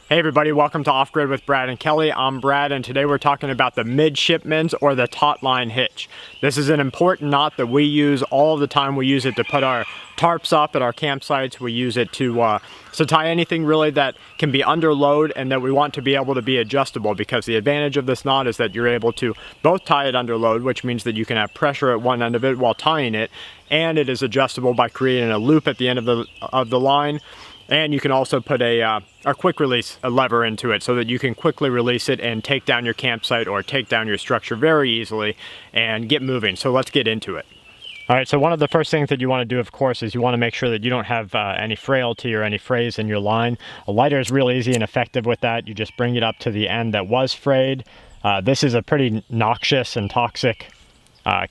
Hey everybody, welcome to Off Grid with Brad and Kelly. I'm Brad, and today we're talking about the Midshipman's or the taut line hitch. This is an important knot that we use all the time. We use it to put our tarps up at our campsites. We use it to tie anything really that can be under load and that we want to be able to be adjustable, because the advantage of this knot is that you're able to both tie it under load, which means that you can have pressure at one end of it while tying it, and it is adjustable by creating a loop at the end of the line. And you can also put a quick release lever into it so that you can quickly release it and take down your campsite or take down your structure very easily and get moving. So let's get into it. All right, so one of the first things that you want to do, of course, is you want to make sure that you don't have any frailty or any frays in your line. A lighter is real easy and effective with that. You just bring it up to the end that was frayed. This is a pretty noxious and toxic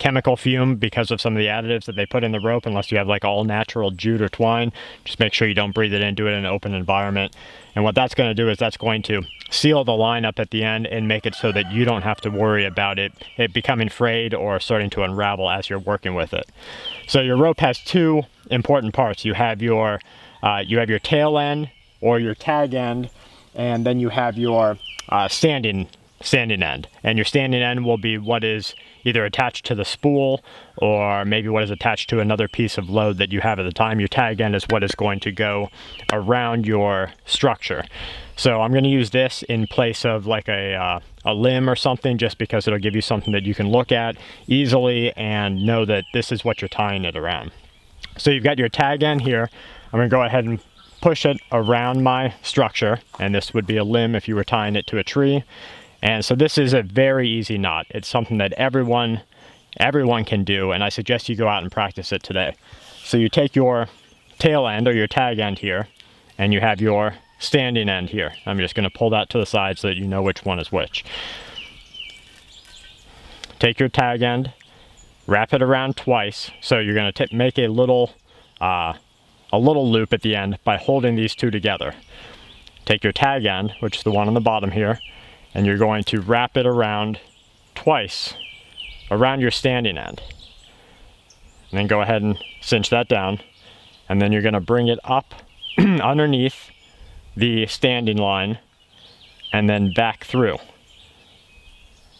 chemical fume because of some of the additives that they put in the rope. Unless you have like all natural jute or twine, just make sure you don't breathe it in, do it in an open environment. And what that's going to do is that's going to seal the line up at the end and make it so that you don't have to worry about it becoming frayed or starting to unravel as you're working with it. So your rope has two important parts. You have your tail end or your tag end, and then you have your standing end. And your standing end will be what is either attached to the spool or maybe what is attached to another piece of load that you have at the time. Your tag end is what is going to go around your structure. So I'm going to use this in place of like a limb or something, just because it'll give you something that you can look at easily and know that this is what you're tying it around. So you've got your tag end here. I'm going to go ahead and push it around my structure, and this would be a limb if you were tying it to a tree. And so this is a very easy knot. It's something that everyone can do, and I suggest you go out and practice it today. So you take your tail end or your tag end here, and you have your standing end here. I'm just going to pull that to the side so that you know which one is which. Take your tag end, wrap it around twice. So you're going to make a little loop at the end by holding these two together. Take your tag end, which is the one on the bottom here, and you're going to wrap it around twice around your standing end. And then go ahead and cinch that down. And then you're going to bring it up underneath the standing line and then back through.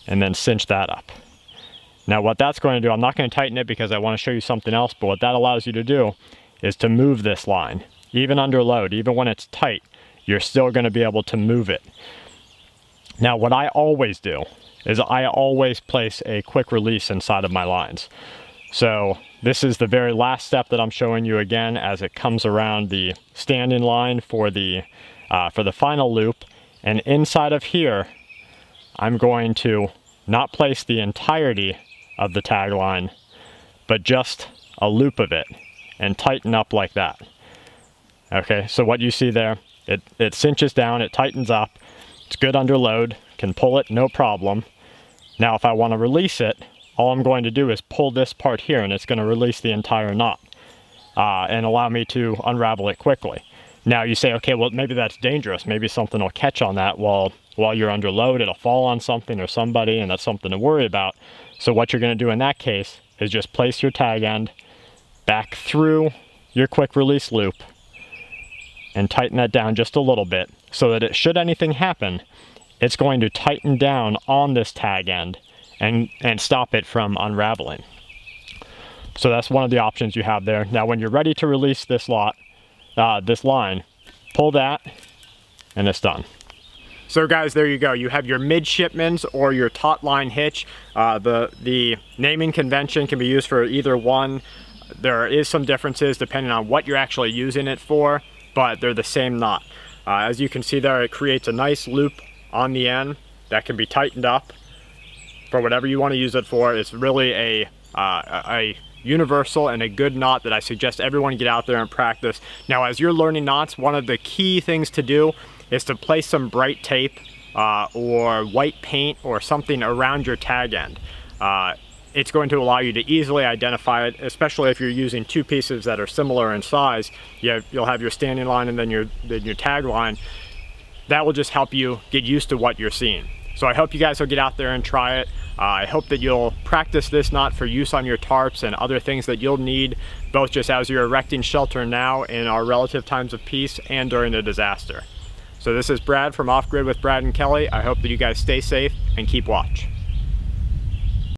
And then cinch that up. Now what that's going to do, I'm not going to tighten it because I want to show you something else, but what that allows you to do is to move this line. Even under load, even when it's tight, you're still going to be able to move it. Now what I always do is I always place a quick release inside of my lines. So this is the very last step that I'm showing you again as it comes around the standing line for the final loop. And inside of here, I'm going to not place the entirety of the tag line, but just a loop of it and tighten up like that. Okay, so what you see there, it cinches down, it tightens up. It's good under load, can pull it no problem. Now if I want to release it, all I'm going to do is pull this part here, and it's going to release the entire knot and allow me to unravel it quickly. Now you say, okay, well maybe that's dangerous. Maybe something will catch on that while you're under load. It'll fall on something or somebody, and that's something to worry about. So what you're going to do in that case is just place your tag end back through your quick release loop and tighten that down just a little bit, so that should anything happen, it's going to tighten down on this tag end and stop it from unraveling. So that's one of the options you have there. Now when you're ready to release this line, pull that and it's done. So guys, there you go. You have your Midshipman's or your taut line hitch. The naming convention can be used for either one. There is some differences depending on what you're actually using it for, but they're the same knot. As you can see there, it creates a nice loop on the end that can be tightened up for whatever you want to use it for. It's really a universal and a good knot that I suggest everyone get out there and practice. Now as you're learning knots, one of the key things to do is to place some bright tape or white paint or something around your tag end. It's going to allow you to easily identify it, especially if you're using two pieces that are similar in size. You'll have your standing line and then your tag line. That will just help you get used to what you're seeing. So I hope you guys will get out there and try it. I hope that you'll practice this knot for use on your tarps and other things that you'll need, both just as you're erecting shelter now in our relative times of peace and during a disaster. So this is Brad from Off Grid with Brad and Kelly. I hope that you guys stay safe and keep watch.